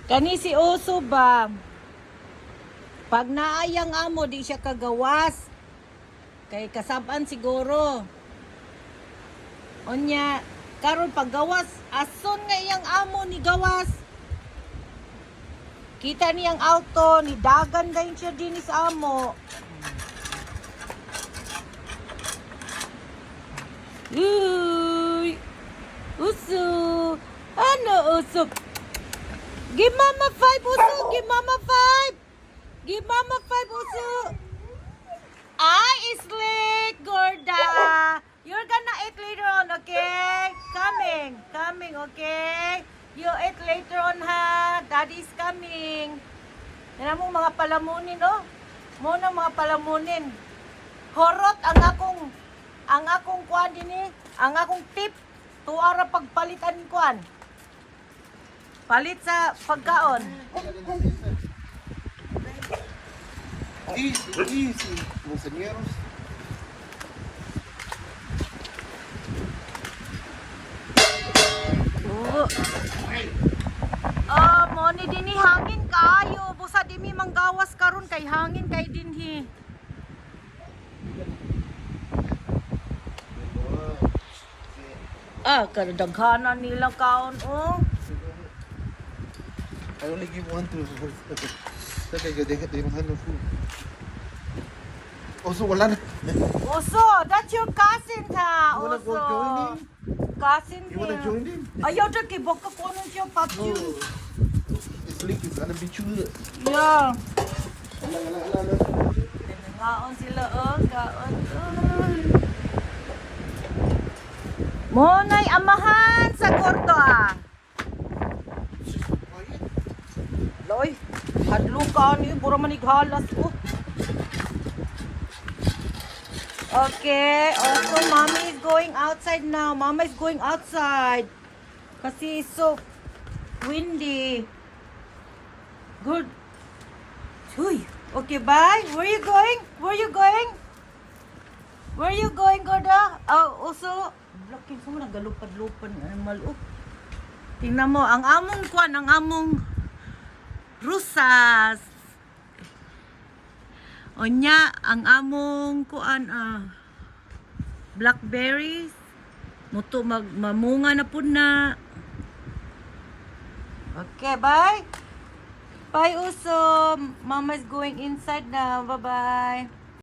Kani si Oso ba? Pag naayang amo, di siya kagawas. Kay kasaban siguro. Onya, karon pag gawas, ason nga iyang amo ni gawas. Kita niyang auto, ni dagan gayon siya din sa amo. Uy! Uso! Ano uso? Give mama 5 uso! Give mama 5! Give mama 5 uso! Ay, is late, Gorda! You're gonna eat later on, okay? Coming, okay? You eat later on, ha? Daddy's coming. Yan mo mga palamunin, oh. Muna mga palamunin. Horot ang akong kuan din ang akong tip. Tuara pagpalitan kuan. Palit sa pagkaon. Easy, monseñeros. Mo ni dinhi hangin kayo. Busa di mi manggawas karon kay hangin kay dinhi. Kadaghanan nila kaon, oh. I only give one to Sabi ka, they don't have no food. Also, wala na. Oso, that's your cousin, ha? You wanna go Oso. join in? Cousin You wanna join in? Ayaw na kibok ka ko nun siya, No. Papu. This leak is gonna be chewed. Yeah. Ala. Gaon sila, oh. Gaon. Monay amahan sa kordo, ah. Loy, hadlo ka ni, pura manighalas, oh. Okay, also mommy is going outside now. Mama is going outside. Kasi it's so windy. Good. Huy. Okay, bye. Where you going? Where you going, Gorda? Oh, also, blocking mo nagalupad-lupad ng animal. Oh. Tingnan mo, ang among rusas. Onya, ang among blackberries. Muto mamunga na po na. Okay, bye. Bye, Uso. Mama is going inside now. Bye-bye.